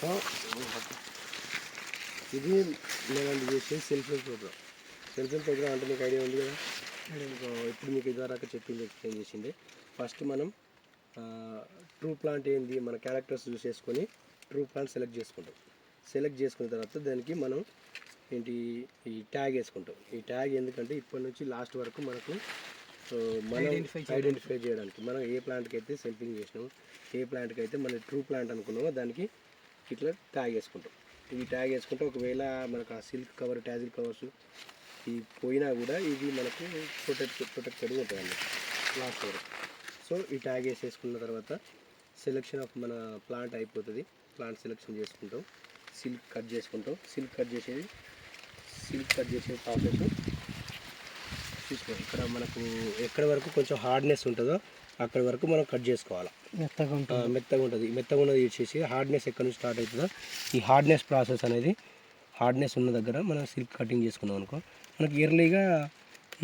So ఇది నేను చేసే self help programme. Self help programme అంటే మీకు ఐడియా ఉంది కదా. ఇప్పుడు మీకు ఇదివరకు చెప్పింది ఎక్స్ప్లెయిన్ చేసింది. ఫస్ట్ మనం ట్రూ ప్లాంట్ ఏంది మన క్యారెక్టర్స్ చూస్ చేసుకొని ట్రూ ప్లాంట్ సెలెక్ట్ చేసుకుంటాం. సెలెక్ట్ చేసుకున్న తర్వాత దానికి మనం ఏంటి ఈ ట్యాగ్ వేసుకుంటాం. ఈ ట్యాగ్ ఎందుకంటే ఇప్పటి నుంచి లాస్ట్ వరకు మనకు మనం ఐడెంటిఫై చేయడానికి మనం ఏ ప్లాంట్కి అయితే సెల్ఫింగ్ చేసినామో ఏ ప్లాంట్కి అయితే మన ట్రూ ప్లాంట్ అనుకున్నామో దానికి ఇట్లా ట్యాగ్ వేసుకుంటాం. ఈ ట్యాగ్ వేసుకుంటే ఒకవేళ మనకు ఆ సిల్క్ కవర్ ట్యాజిల్ కవర్స్ ఈ పోయినా కూడా ఇది మనకు ప్రొటెక్టెడ్గా ఉంటుంది లాస్ట్ వరకు. సో ఈ ట్యాగ్ వేసేసుకున్న తర్వాత సెలెక్షన్ ఆఫ్ మన ప్లాంట్ అయిపోతుంది. ప్లాంట్ సెలెక్షన్ చేసుకుంటాం, సిల్క్ కట్ చేసుకుంటాం. సిల్క్ కట్ చేసే ప్రాసెస్ చూసుకోండి. ఇక్కడ మనకు ఎక్కడి వరకు కొంచెం హార్డ్నెస్ ఉంటుందో అక్కడి వరకు మనం కట్ చేసుకోవాలి. మెత్తగా ఉన్నది ఇచ్చేసి హార్డ్నెస్ ఎక్కడి నుంచి స్టార్ట్ అవుతుందో ఈ హార్డ్నెస్ ప్రాసెస్ అనేది హార్డ్నెస్ ఉన్న దగ్గర మనం సిల్క్ కటింగ్ చేసుకున్నాం అనుకో మనకి ఎర్లీగా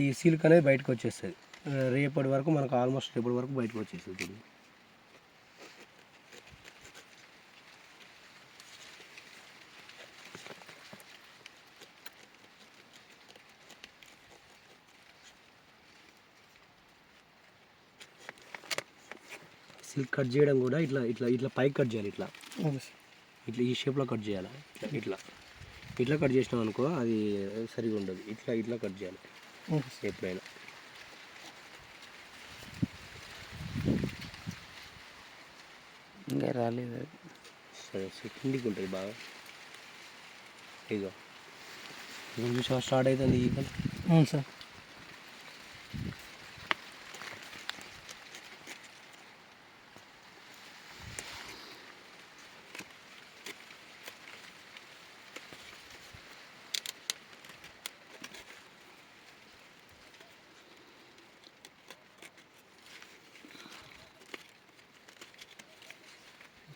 ఈ సిల్క్ అనేది బయటకు వచ్చేస్తుంది. రేపటి వరకు మనకు ఆల్మోస్ట్ రేపటి వరకు బయటకు వచ్చేస్తుంది. సిల్క్ కట్ చేయడం కూడా ఇట్లా ఇట్లా ఇట్లా పైకి కట్ చేయాలి. ఇట్లా ఇట్లా ఈ షేప్లో కట్ చేయాలి. ఇట్లా కట్ చేసినాం అనుకో అది సరిగా ఉండదు. ఇట్లా కట్ చేయాలి ఎప్పుడైనా. ఇంకా రాలేదు. సరే కిందికి ఉంటుంది బాగా. ఇగో ఇప్పుడు చూసా స్టార్ట్ అవుతుంది. అవును సార్.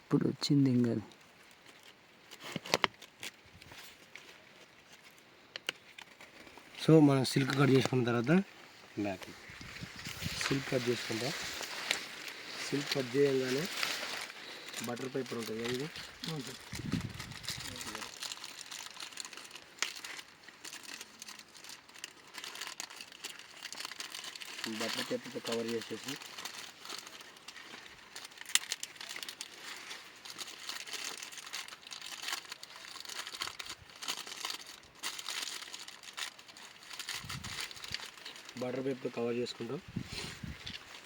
ఇప్పుడు వచ్చింది ఇంకా. సో మనం సిల్క్ కట్ చేసుకున్న తర్వాత బ్యాక్ సిల్క్ కట్ చేసుకుంటాం. సిల్క్ కట్ చేయగానే బటర్ పేపర్ ఉంటుంది ఇది. బటర్ పేపర్తో కవర్ చేసేసి బటర్ పేపర్తో కవర్ చేసుకుంటాం.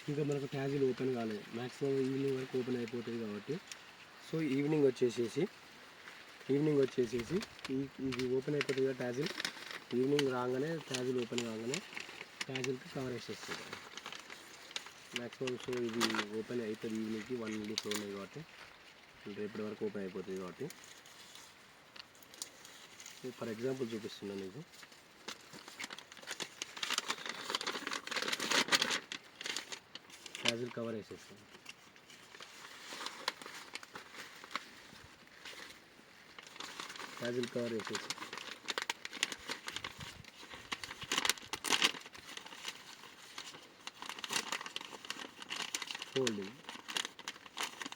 ఇంకా మనకు ట్యాజిల్ ఓపెన్ కాలేదు. మ్యాక్సిమం ఈవినింగ్ వరకు ఓపెన్ అయిపోతుంది కాబట్టి సో ఈవినింగ్ వచ్చేసేసి ఇది ఓపెన్ అయిపోతుంది కదా ట్యాజిల్. ఈవినింగ్ రాగానే ట్యాజిల్ ఓపెన్ కాగానే ట్యాజిల్కి కవర్ వేసేస్తుంది మ్యాక్సిమం. సో ఇది ఓపెన్ అవుతుంది ఈవినింగ్కి 1 minute ఉన్నాయి కాబట్టి రేపటి వరకు ఓపెన్ అయిపోతుంది కాబట్టి ఫర్ ఎగ్జాంపుల్ చూపిస్తున్నాను మీకు. ట్యాజిల్ కవర్ వేసేస్తాను. ట్యాజిల్ కవర్ వేసేసి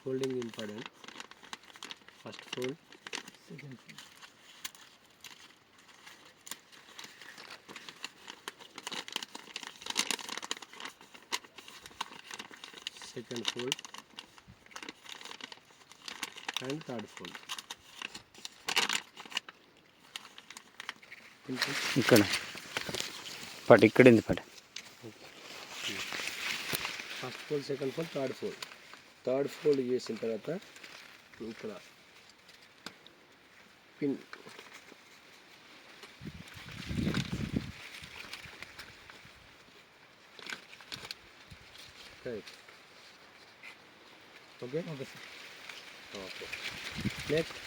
folding important. First fold, second fold. Second fold and third fold. ఇక్కడ పట్ ఇక్కడింది పట్. First fold, second fold, third fold చేసిన తర్వాత ఇక్కడ pin okay. Next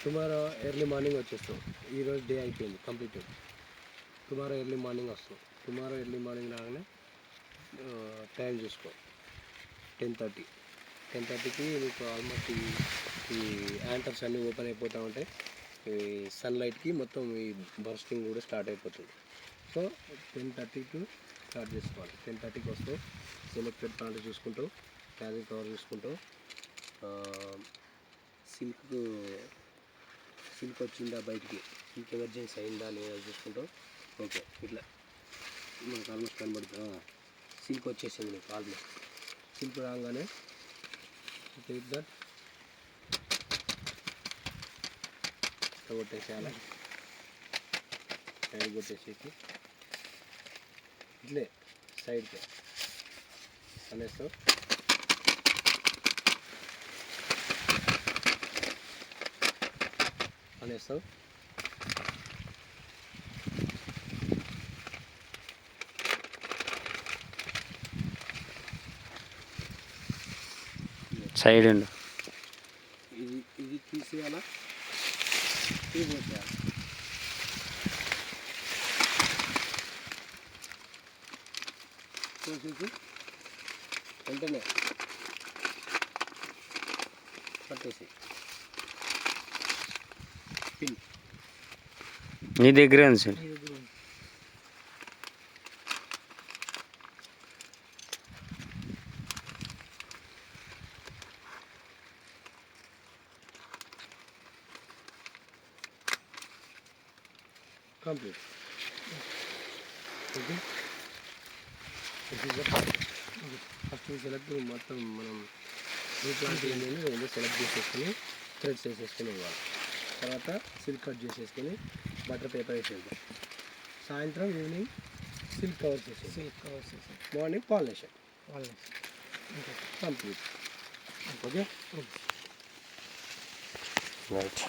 tomorrow early morning వచ్చేస్తాం. ఈరోజు డే అయిపోయింది కంప్లీటెడ్. టుమారో ఎర్లీ మార్నింగ్ వస్తాం. టుమారో ఎర్లీ మార్నింగ్ రాగానే టైం చూసుకో 10:30కి మీకు ఆల్మోస్ట్ ఈ యాంటర్స్ అన్నీ ఓపెన్ అయిపోతూ ఉంటాయి. ఈ సన్లైట్కి మొత్తం ఈ బర్స్టింగ్ కూడా స్టార్ట్ అయిపోతుంది. సో 10:30కి స్టార్ట్ చేసుకోవాలి. 10:30కి వస్తావు. సెలెక్టెడ్ ప్లాంట్ చూసుకుంటావు, ట్యాజిల్ కవర్ చూసుకుంటావు, సిల్క్ వచ్చిందా బయటికి, సిల్క్ ఎమర్జెన్సీ అయిందా లేదా చూసుకుంటాం. ఓకే, ఇట్లా మనకు ఆల్మోస్ట్ కనబడుతుంది. సిల్క్ వచ్చేసింది మీకు ఆల్మోస్ట్. సిల్క్ రాగానే టేక్ దట్ కొట్టేసేయాలి. సైడ్ కొట్టేసేసి ఇట్లే సైడ్కి అనేస్తాం. సైడ్ ఉండు. ఇది తీసేయాలా, ఇది పోసేయాలి. పోసేసి వెంటనే పట్టేసి పిన్ నీ దగ్గరే ఉంది sir. Complete. Okay, first select మొత్తం మనం ప్లాంట్ ఏంటంటే సెలెక్ట్ చేసేసుకొని థ్రెడ్స్ వేసేసుకొని ఇవ్వాలి. తర్వాత సిల్క్ కట్ చేసేసుకొని బటర్ పేపర్ వేసేద్దాం. సాయంత్రం ఈవినింగ్ సిల్క్ కవర్ చేసేసి morning pollination complete. Okay. Right.